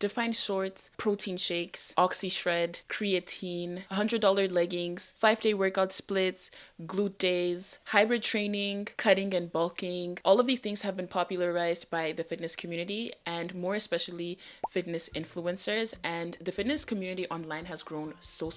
defined shorts, protein shakes, oxy shred, creatine, $100 leggings, 5-day workout splits, glute days, hybrid training, cutting and bulking. All of these things have been popularized by the fitness community and more especially fitness influencers. And the fitness community online has grown so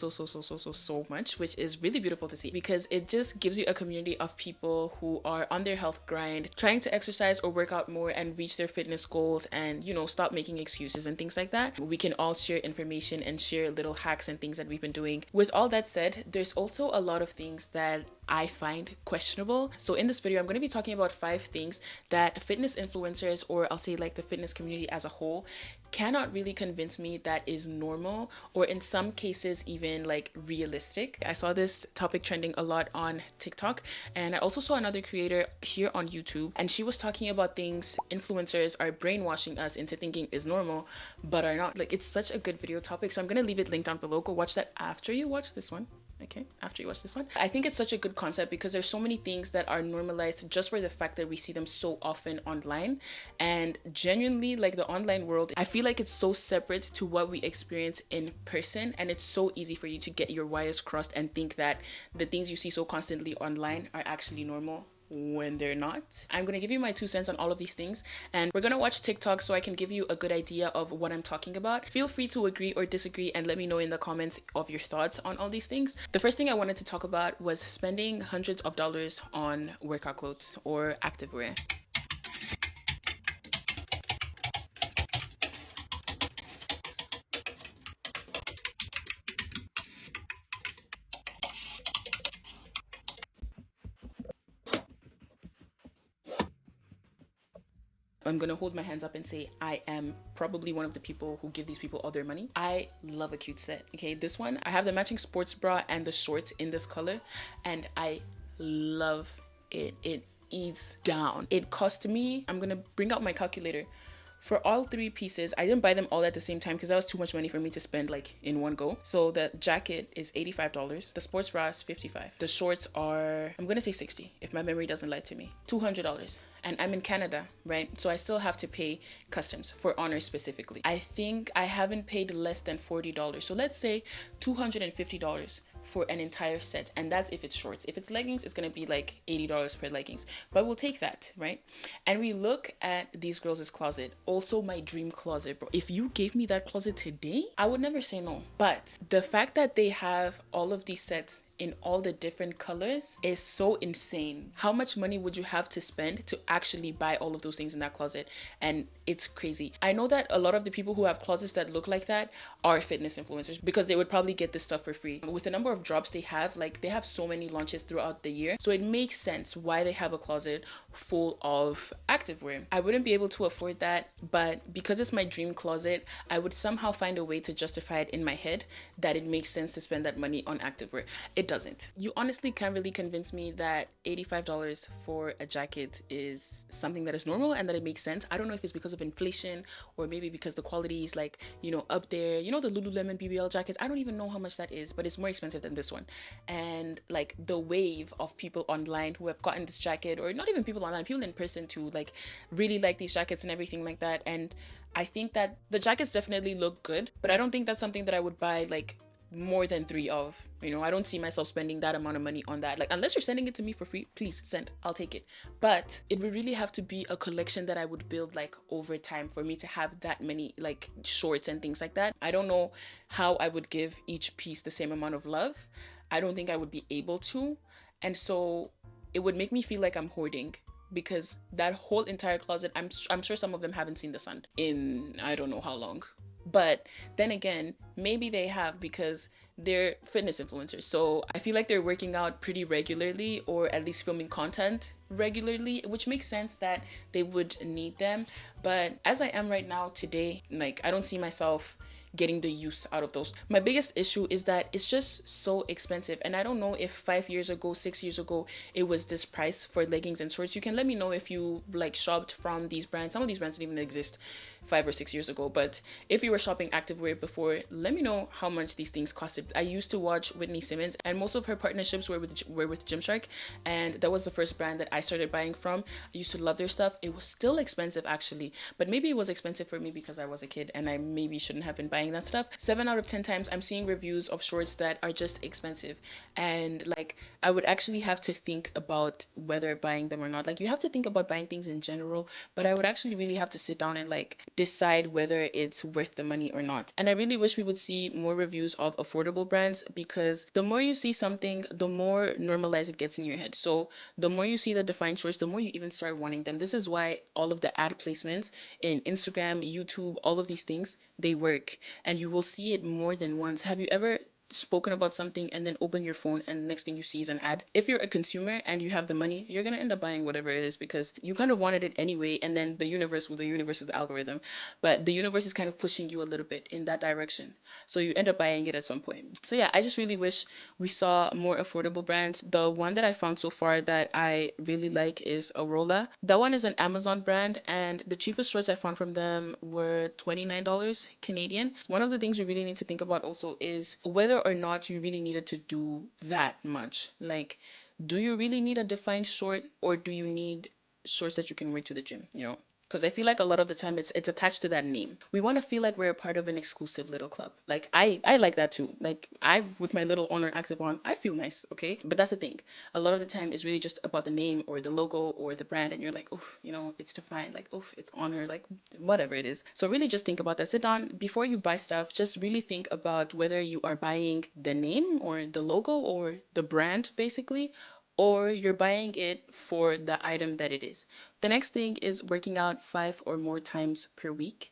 much, which is really beautiful to see because it just gives you a community of people who are on their health grind, trying to exercise or work out more and reach their fitness goals and, stop making excuses and things like that. We can all share information and share little hacks and things that we've been doing. With all that said, there's also a lot of things that I find questionable. So in this video, I'm going to be talking about 5 things that fitness influencers, or I'll say like the fitness community as a whole, cannot really convince me that is normal, or in some cases even like realistic. I saw this topic trending a lot on TikTok, and I also saw another creator here on YouTube, and she was talking about things influencers are brainwashing us into thinking is normal but are not. Like, it's such a good video topic, so I'm going to leave it linked down below. Go watch that after you watch this one. Okay, after you watch this one. I think it's such a good concept because there's so many things that are normalized just for the fact that we see them so often online. And genuinely, like, the online world, I feel like it's so separate to what we experience in person, and it's so easy for you to get your wires crossed and think that the things you see so constantly online are actually normal when they're not. I'm gonna give you my 2 cents on all of these things, and we're gonna watch TikTok so I can give you a good idea of what I'm talking about. Feel free to agree or disagree and let me know in the comments of your thoughts on all these things. The first thing I wanted to talk about was spending hundreds of dollars on workout clothes or activewear. I'm gonna hold my hands up and say I am probably one of the people who give these people all their money. I love a cute set. Okay, this one, I have the matching sports bra and the shorts in this color, and I love it. It eats down. It cost me, I'm gonna bring out my calculator. For all 3 pieces, I didn't buy them all at the same time because that was too much money for me to spend like in one go. So the jacket is $85. The sports bra is $55. The shorts are, I'm gonna say 60 if my memory doesn't lie to me. $200. And I'm in Canada, right? So I still have to pay customs for Honor specifically. I think I haven't paid less than $40. So let's say $250 for an entire set, and that's if it's shorts. If it's leggings, it's gonna be like $80 per leggings, but we'll take that, right? And we look at these girls' closet, also my dream closet, bro. If you gave me that closet today, I would never say no. But the fact that they have all of these sets in all the different colors is so insane. How much money would you have to spend to actually buy all of those things in that closet? And it's crazy. I know that a lot of the people who have closets that look like that are fitness influencers because they would probably get this stuff for free. With the number of drops they have, like, they have so many launches throughout the year, so it makes sense why they have a closet full of activewear. I wouldn't be able to afford that, but because it's my dream closet, I would somehow find a way to justify it in my head that it makes sense to spend that money on activewear. It doesn't. You honestly can't really convince me that $85 for a jacket is something that is normal and that it makes sense. I don't know if it's because of inflation or maybe because the quality is like, up there. The Lululemon BBL jackets, I don't even know how much that is, but it's more expensive than this one. And like the wave of people online who have gotten this jacket, or not even people online, people in person too, like really like these jackets and everything like that. And I think that the jackets definitely look good, but I don't think that's something that I would buy like more than 3 of. I don't see myself spending that amount of money on that. Like, unless you're sending it to me for free, please send, I'll take it. But it would really have to be a collection that I would build like over time for me to have that many like shorts and things like that. I don't know how I would give each piece the same amount of love. I don't think I would be able to. And so it would make me feel like I'm hoarding, because that whole entire closet, I'm sure some of them haven't seen the sun in I don't know how long. But then again, maybe they have because they're fitness influencers. So I feel like they're working out pretty regularly, or at least filming content regularly, which makes sense that they would need them. But as I am right now today, like, I don't see myself getting the use out of those. My biggest issue is that it's just so expensive, and I don't know if 5 years ago, 6 years ago, it was this price for leggings and shorts. You can let me know if you like shopped from these brands. Some of these brands didn't even exist 5 or 6 years ago, but if you were shopping activewear before, let me know how much these things costed. I used to watch Whitney Simmons, and most of her partnerships were with Gymshark, and that was the first brand that I started buying from. I used to love their stuff. It was still expensive actually, but maybe it was expensive for me because I was a kid and I maybe shouldn't have been buying that stuff. 7 out of 10 times I'm seeing reviews of shorts that are just expensive, and like I would actually have to think about whether buying them or not. Like you have to think about buying things in general, but I would actually really have to sit down and like decide whether it's worth the money or not. And I really wish we would see more reviews of affordable brands, because the more you see something, the more normalized it gets in your head. So the more you see the defined shorts, the more you even start wanting them. This is why all of the ad placements in Instagram, YouTube, all of these things, they work, and you will see it more than once. Have you ever spoken about something and then open your phone and the next thing you see is an ad? If you're a consumer and you have the money, you're gonna end up buying whatever it is because you kind of wanted it anyway, and then the universe is the algorithm, but the universe is kind of pushing you a little bit in that direction, so you end up buying it at some point. So yeah, I just really wish we saw more affordable brands. The one that I found so far that I really like is Arola. That one is an Amazon brand, and the cheapest shorts I found from them were $29 Canadian. One of the things you really need to think about also is whether or not you really needed to do that much. Like, do you really need a defined short, or do you need shorts that you can wear to the gym, you know? Because I feel like a lot of the time it's attached to that name. We want to feel like we're a part of an exclusive little club. Like I like that too. Like I, with my little Honor Active on, I feel nice, okay? But that's the thing. A lot of the time it's really just about the name or the logo or the brand, and you're like, oof, you know, it's defined. Like, oof, it's Honor. Like whatever it is. So really just think about that. Sit down before you buy stuff. Just really think about whether you are buying the name or the logo or the brand, basically, or you're buying it for the item that it is. The next thing is working out 5 or more times per week.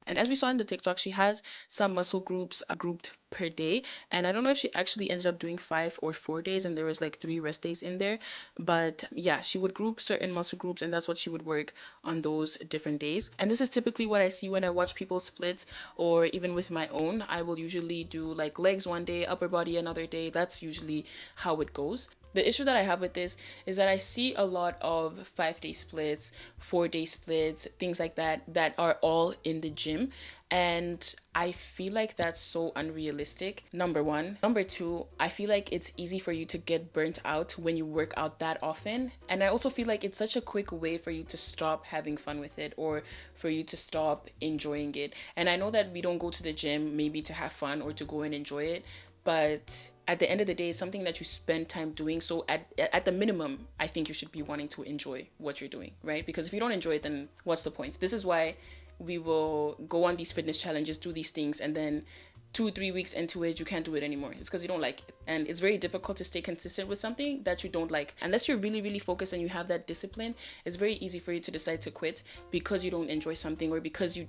And as we saw in the TikTok, she has some muscle groups grouped per day. And I don't know if she actually ended up doing 5 or 4 days and there was like 3 rest days in there. But yeah, she would group certain muscle groups and that's what she would work on those different days. And this is typically what I see when I watch people split, or even with my own. I will usually do like legs one day, upper body another day. That's usually how it goes. The issue that I have with this is that I see a lot of 5 day splits, 4 day splits, things like that, that are all in the gym. And I feel like that's so unrealistic. Number one. Number two, I feel like it's easy for you to get burnt out when you work out that often. And I also feel like it's such a quick way for you to stop having fun with it, or for you to stop enjoying it. And I know that we don't go to the gym maybe to have fun or to go and enjoy it, but at the end of the day, it's something that you spend time doing. So at the minimum, I think you should be wanting to enjoy what you're doing, right? Because if you don't enjoy it, then what's the point? This is why we will go on these fitness challenges, do these things, and then 2 3 weeks into it you can't do it anymore. It's because you don't like it, and it's very difficult to stay consistent with something that you don't like unless you're really really focused and you have that discipline. It's very easy for you to decide to quit because you don't enjoy something, or because you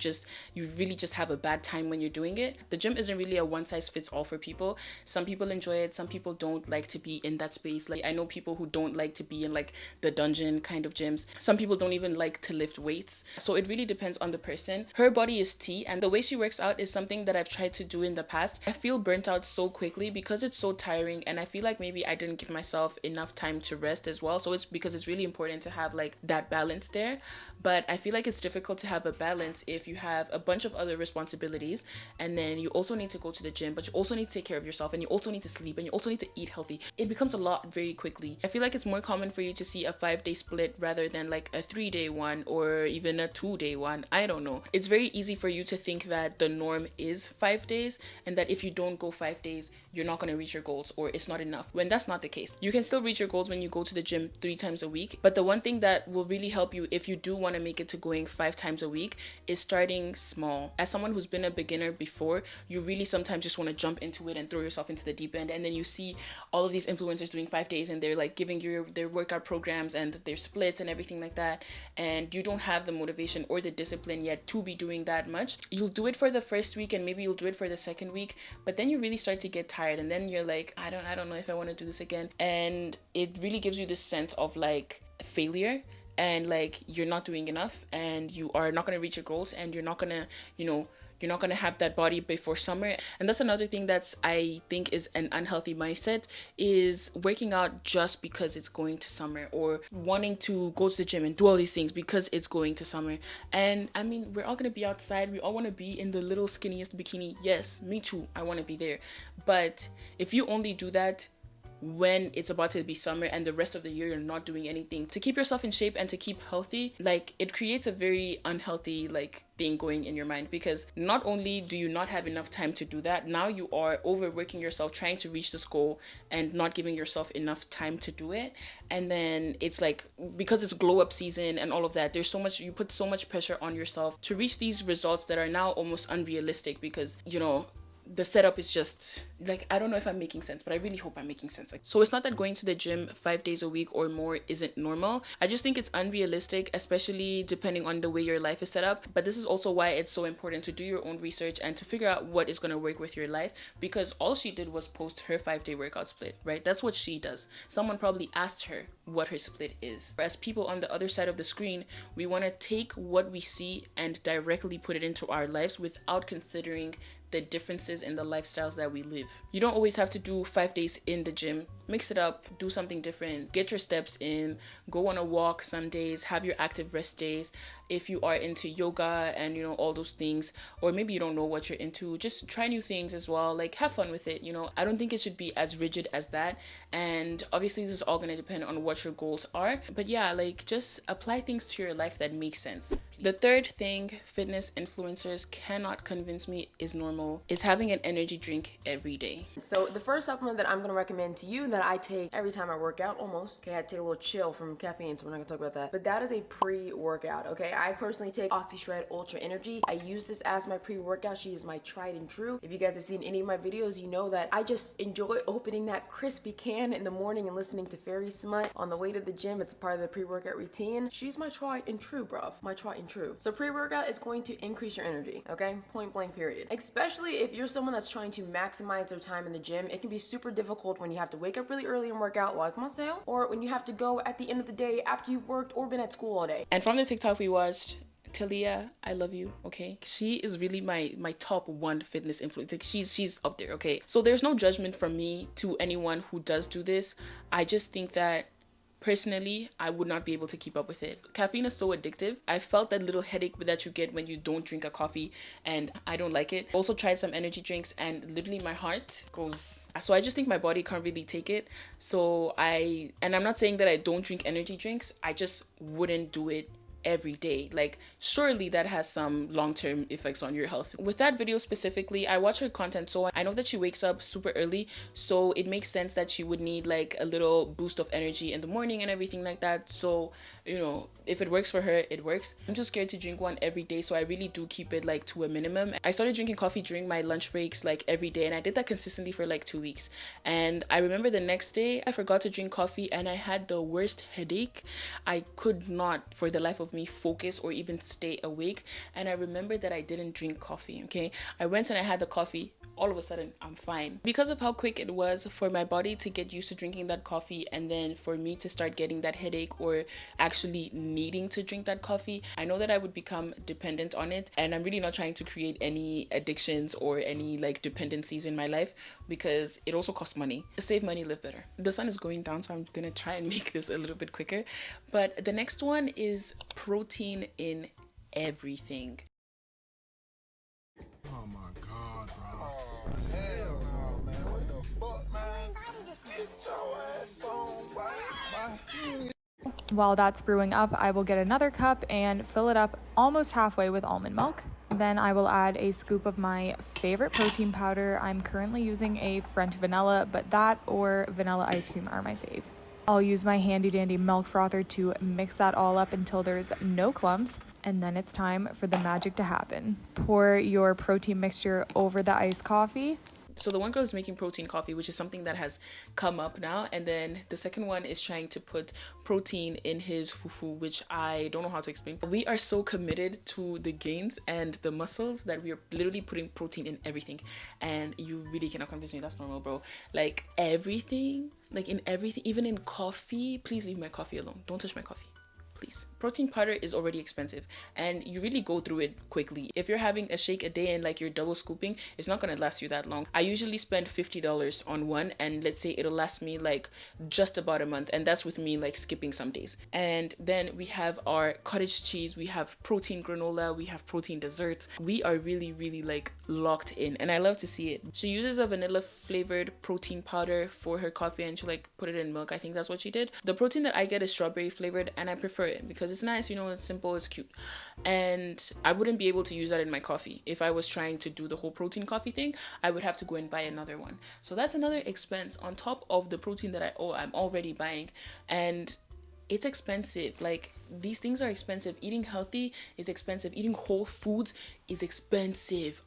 really just have a bad time when you're doing it. The gym isn't really a one size fits all for people. Some people enjoy it, some people don't like to be in that space. Like I know people who don't like to be in like the dungeon kind of gyms. Some people don't even like to lift weights. So it really depends on the person. Her body is tea, and the way she works out is something that I've tried to do in the past. I feel burnt out so quickly because it's so tiring, and I feel like maybe I didn't give myself enough time to rest as well. So it's because it's really important to have like that balance there. But I feel like it's difficult to have a balance if you have a bunch of other responsibilities, and then you also need to go to the gym, but you also need to take care of yourself, and you also need to sleep, and you also need to eat healthy. It becomes a lot very quickly. I feel like it's more common for you to see a 5 day split rather than like a 3 day one, or even a 2 day one. I don't know. It's very easy for you to think that the norm is 5 days, and that if you don't go 5 days, you're not going to reach your goals or it's not enough, when that's not the case. You can still reach your goals when you go to the gym 3 times a week. But the one thing that will really help you if you do want to make it to going 5 times a week is starting small. As someone who's been a beginner before, you really sometimes just want to jump into it and throw yourself into the deep end, and then you see all of these influencers doing 5 days and they're like giving you their workout programs and their splits and everything like that, and you don't have the motivation or the discipline yet to be doing that much. You'll do it for the first week and maybe you'll do it for the second week, but then you really start to get tired, and then you're like, I don't know if I want to do this again. And it really gives you this sense of like failure, and like you're not doing enough, and you are not going to reach your goals, and you're not going to, you're not going to have that body before summer. And that's another thing that's, I think, is an unhealthy mindset, is working out just because it's going to summer, or wanting to go to the gym and do all these things because it's going to summer. And I mean, we're all going to be outside. We all want to be in the little skinniest bikini. Yes, me too. I want to be there. But if you only do that when it's about to be summer and the rest of the year you're not doing anything to keep yourself in shape and to keep healthy, like it creates a very unhealthy like thing going in your mind, because not only do you not have enough time to do that, now you are overworking yourself trying to reach this goal and not giving yourself enough time to do it. And then it's like, because it's glow up season and all of that, there's so much, you put so much pressure on yourself to reach these results that are now almost unrealistic, because the setup is just like, I don't know if I'm making sense, but I really hope I'm making sense. So it's not that going to the gym 5 days a week or more isn't normal. I just think it's unrealistic, especially depending on the way your life is set up. But this is also why it's so important to do your own research and to figure out what is going to work with your life, because all she did was post her 5-day workout split, right? That's what she does. Someone probably asked her what her split is. As people on the other side of the screen, we want to take what we see and directly put it into our lives without considering the differences in the lifestyles that we live. You don't always have to do 5 days in the gym. Mix it up, do something different, get your steps in, go on a walk some days, have your active rest days. If you are into yoga and all those things, or maybe you don't know what you're into, just try new things as well. Like, have fun with it. I don't think it should be as rigid as that. And obviously this is all going to depend on what your goals are, but yeah, like, just apply things to your life that make sense. The third thing fitness influencers cannot convince me is normal is having an energy drink every day. So the first supplement that I'm going to recommend to you that I take every time I work out, almost. Okay, I take a little chill from caffeine, so we're not going to talk about that. But that is a pre-workout, okay? I personally take OxyShred Ultra Energy. I use this as my pre-workout. She is my tried and true. If you guys have seen any of my videos, you know that I just enjoy opening that crispy can in the morning and listening to Fairy Smut on the way to the gym. It's a part of the pre-workout routine. She's my tried and true, bruv. My tried and true. So pre-workout is going to increase your energy, okay? Point blank period. Especially if you're someone that's trying to maximize their time in the gym. It can be super difficult when you have to wake up really early and work out like myself, or when you have to go at the end of the day after you've worked or been at school all day. And from the TikTok we watched, Talia, I love you, okay? She is really my top one fitness influencer. Like, she's up there, okay? So there's no judgment from me to anyone who does do this. I just think that personally, I would not be able to keep up with it. Caffeine is so addictive. I felt that little headache that you get when you don't drink a coffee, and I don't like it. Also tried some energy drinks, and literally my heart goes. So I just think my body can't really take it. So I'm not saying that I don't drink energy drinks. I just wouldn't do it every day. Like, surely that has some long-term effects on your health. With that video specifically, I watch her content, so I know that she wakes up super early, so it makes sense that she would need like a little boost of energy in the morning and everything like that. So if it works for her, it works. I'm just scared to drink one every day, so I really do keep it like to a minimum. I started drinking coffee during my lunch breaks like every day, and I did that consistently for like 2 weeks. And I remember the next day I forgot to drink coffee and I had the worst headache. I could not for the life of me focus or even stay awake. And I remember that I didn't drink coffee, okay? I went and I had the coffee. All of a sudden I'm fine, because of how quick it was for my body to get used to drinking that coffee, and then for me to start getting that headache or actually needing to drink that coffee. I know that I would become dependent on it, and I'm really not trying to create any addictions or any like dependencies in my life, because it also costs money. Save money, live better. The sun is going down, so I'm gonna try and make this a little bit quicker. But the next one is protein in everything. Oh my god, bro. Hell no, man. What the fuck, man? Get your ass on, boy. While that's brewing up, I will get another cup and fill it up almost halfway with almond milk. Then I will add a scoop of my favorite protein powder. I'm currently using a French vanilla, but that or vanilla ice cream are my fave. I'll use my handy dandy milk frother to mix that all up until there's no clumps, and then it's time for the magic to happen. Pour your protein mixture over the iced coffee. So the one girl is making protein coffee, which is something that has come up now. And then the second one is trying to put protein in his fufu, which I don't know how to explain. We are so committed to the gains and the muscles that we are literally putting protein in everything. And you really cannot convince me that's normal, bro. Like everything, like in everything, even in coffee. Please leave my coffee alone. Don't touch my coffee. Please. Protein powder is already expensive and you really go through it quickly. If you're having a shake a day and like you're double scooping, it's not going to last you that long. I usually spend $50 on one, and let's say it'll last me like just about a month, and that's with me like skipping some days. And then we have our cottage cheese, we have protein granola, we have protein desserts. We are really like locked in, and I love to see it. She uses a vanilla flavored protein powder for her coffee, and she like put it in milk. I think that's what she did. The protein that I get is strawberry flavored, and I prefer it because it's nice, you know, it's simple, it's cute. And I wouldn't be able to use that in my coffee. If I was trying to do the whole protein coffee thing, I would have to go and buy another one. So that's another expense on top of the protein that I'm already buying. And it's expensive. Like, these things are expensive. Eating healthy is expensive. Eating whole foods is expensive.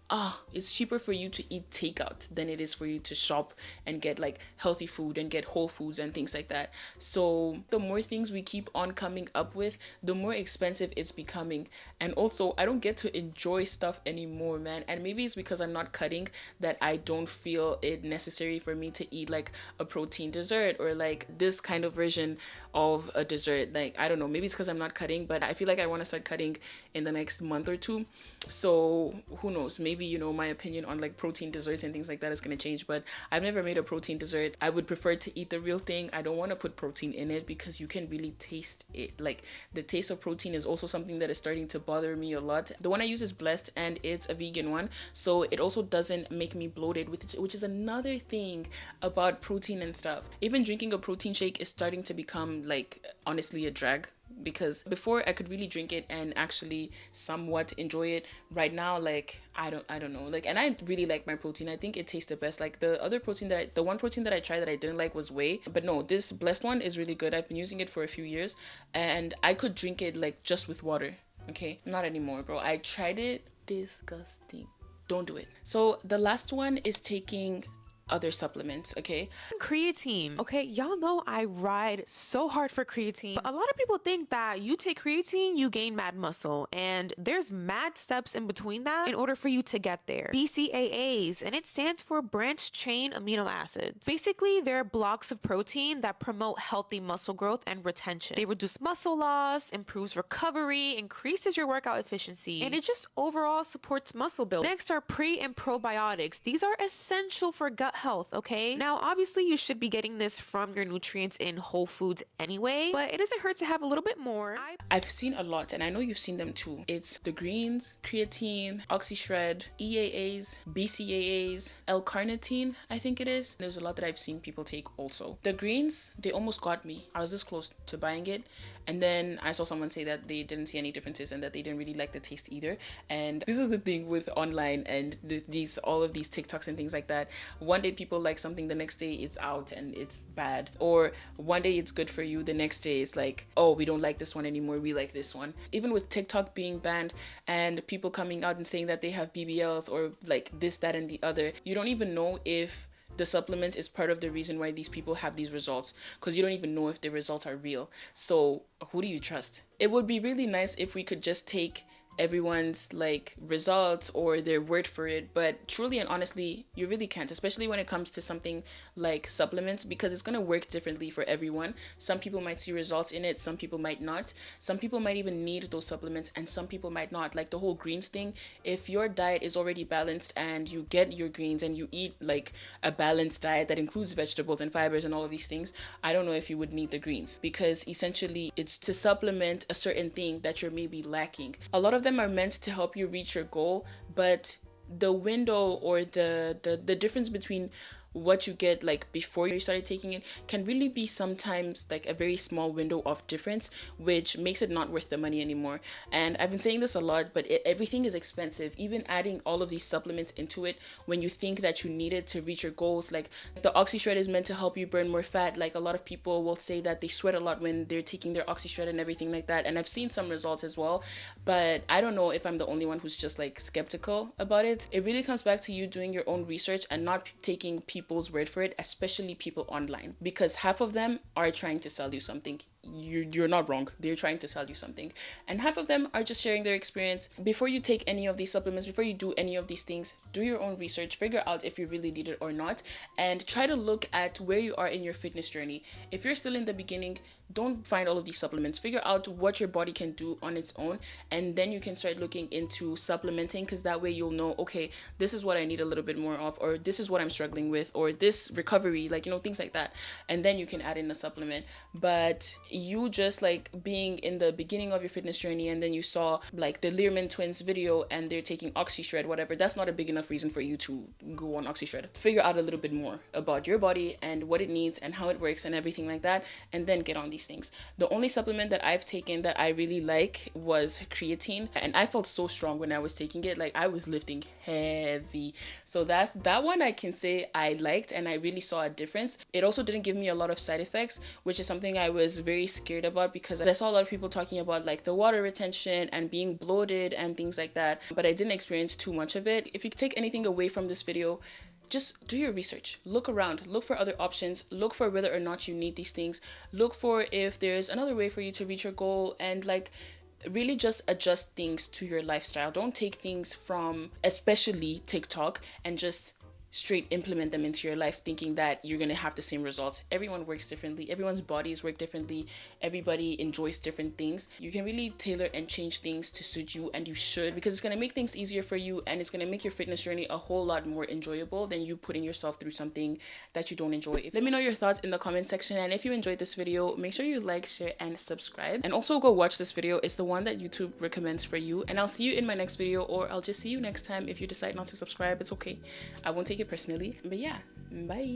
It's cheaper for you to eat takeout than it is for you to shop and get like healthy food and get whole foods and things like that. So the more things we keep on coming up with, the more expensive it's becoming. And also, I don't get to enjoy stuff anymore, man. And maybe it's because I'm not cutting that I don't feel it necessary for me to eat like a protein dessert or like this kind of version of a dessert. Like, I don't know, maybe it's because I'm not cutting, but I feel like I want to start cutting in the next month or two. So who knows, maybe, you know, my opinion on like protein desserts and things like that is going to change. But I've never made a protein dessert. I would prefer to eat the real thing. I don't want to put protein in it because you can really taste it. Like, the taste of protein is also something that is starting to bother me a lot. The one I use is Blessed, and it's a vegan one, so it also doesn't make me bloated, which is another thing about protein and stuff. Even drinking a protein shake is starting to become like honestly a drag, because before I could really drink it and actually somewhat enjoy it. Right now, like, I don't know, like, and I really like my protein. I think it tastes the best. Like, the other protein the one protein that I tried that I didn't like was whey, but no, this Blessed one is really good. I've been using it for a few years, and I could drink it like just with water. Okay, not anymore, bro. I tried it. Disgusting. Don't do it. So the last one is taking other supplements. Okay, Creatine. Okay, y'all know I ride so hard for creatine, but a lot of people think that you take creatine, you gain mad muscle, and there's mad steps in between that in order for you to get there. BCAAs, and it stands for branched chain amino acids. Basically, they're blocks of protein that promote healthy muscle growth and retention. They reduce muscle loss, improves recovery, increases your workout efficiency, and it just overall supports muscle building. Next are pre and probiotics. These are essential for gut health, okay? Now, obviously, you should be getting this from your nutrients in whole foods anyway, but it doesn't hurt to have a little bit more. I've seen a lot, and I know you've seen them too. It's the greens, creatine, oxyshred, EAAs, BCAAs, L-carnitine, I think it is. There's a lot that I've seen people take also. The greens, they almost got me. I was this close to buying it, and then I saw someone say that they didn't see any differences and that they didn't really like the taste either. And this is the thing with online and all of these TikToks and things like that. One day people like something, the next day it's out and it's bad. Or one day it's good for you, the next day it's like, oh, we don't like this one anymore, we like this one. Even with TikTok being banned and people coming out and saying that they have BBLs or like this, that, and the other, you don't even know if the supplement is part of the reason why these people have these results, because you don't even know if the results are real. So who do you trust? It would be really nice if we could just take everyone's like results or their word for it, but truly and honestly, you really can't, especially when it comes to something like supplements, because it's going to work differently for everyone. Some people might see results in it, some people might not. Some people might even need those supplements and some people might not. Like the whole greens thing, if your diet is already balanced and you get your greens and you eat like a balanced diet that includes vegetables and fibers and all of these things, I don't know if you would need the greens, because essentially it's to supplement a certain thing that you're maybe lacking. A lot of them are meant to help you reach your goal, but the window or the difference between what you get like before you started taking it can really be sometimes like a very small window of difference, which makes it not worth the money anymore. And I've been saying this a lot, but everything is expensive. Even adding all of these supplements into it when you think that you need it to reach your goals, like the OxyShred is meant to help you burn more fat. Like a lot of people will say that they sweat a lot when they're taking their OxyShred and everything like that, and I've seen some results as well, but I don't know if I'm the only one who's just like skeptical about it. It really comes back to you doing your own research and not taking people's word for it, especially people online, because half of them are trying to sell you something. You're not wrong, they're trying to sell you something, and half of them are just sharing their experience. Before you take any of these supplements, before you do any of these things, do your own research, figure out if you really need it or not, and try to look at where you are in your fitness journey. If you're still in the beginning, don't find all of these supplements. Figure out what your body can do on its own, and then you can start looking into supplementing, because that way you'll know, okay, this is what I need a little bit more of, or this is what I'm struggling with, or this recovery, like, you know, things like that, and then you can add in a supplement. But you just like being in the beginning of your fitness journey and then you saw like the Learman twins video and they're taking OxyShred, whatever, that's not a big enough reason for you to go on OxyShred. Figure out a little bit more about your body and what it needs and how it works and everything like that, and then get on these things. The only supplement that I've taken that I really like was creatine, and I felt so strong when I was taking it. Like I was lifting heavy, so that one I can say I liked and I really saw a difference. It also didn't give me a lot of side effects, which is something I was very scared about, because I saw a lot of people talking about like the water retention and being bloated and things like that, but I didn't experience too much of it. If you take anything away from this video, just do your research, look around, look for other options, look for whether or not you need these things, look for if there's another way for you to reach your goal, and like really just adjust things to your lifestyle. Don't take things from especially TikTok and just straight implement them into your life thinking that you're gonna have the same results. Everyone works differently, everyone's bodies work differently, everybody enjoys different things. You can really tailor and change things to suit you, and you should, because it's gonna make things easier for you, and it's gonna make your fitness journey a whole lot more enjoyable than you putting yourself through something that you don't enjoy. Let me know your thoughts in the comment section, and if you enjoyed this video, make sure you like, share, and subscribe, and also go watch this video. It's the one that YouTube recommends for you, and I'll see you in my next video, or I'll just see you next time. If you decide not to subscribe, it's okay, I won't take it personally. But yeah, bye.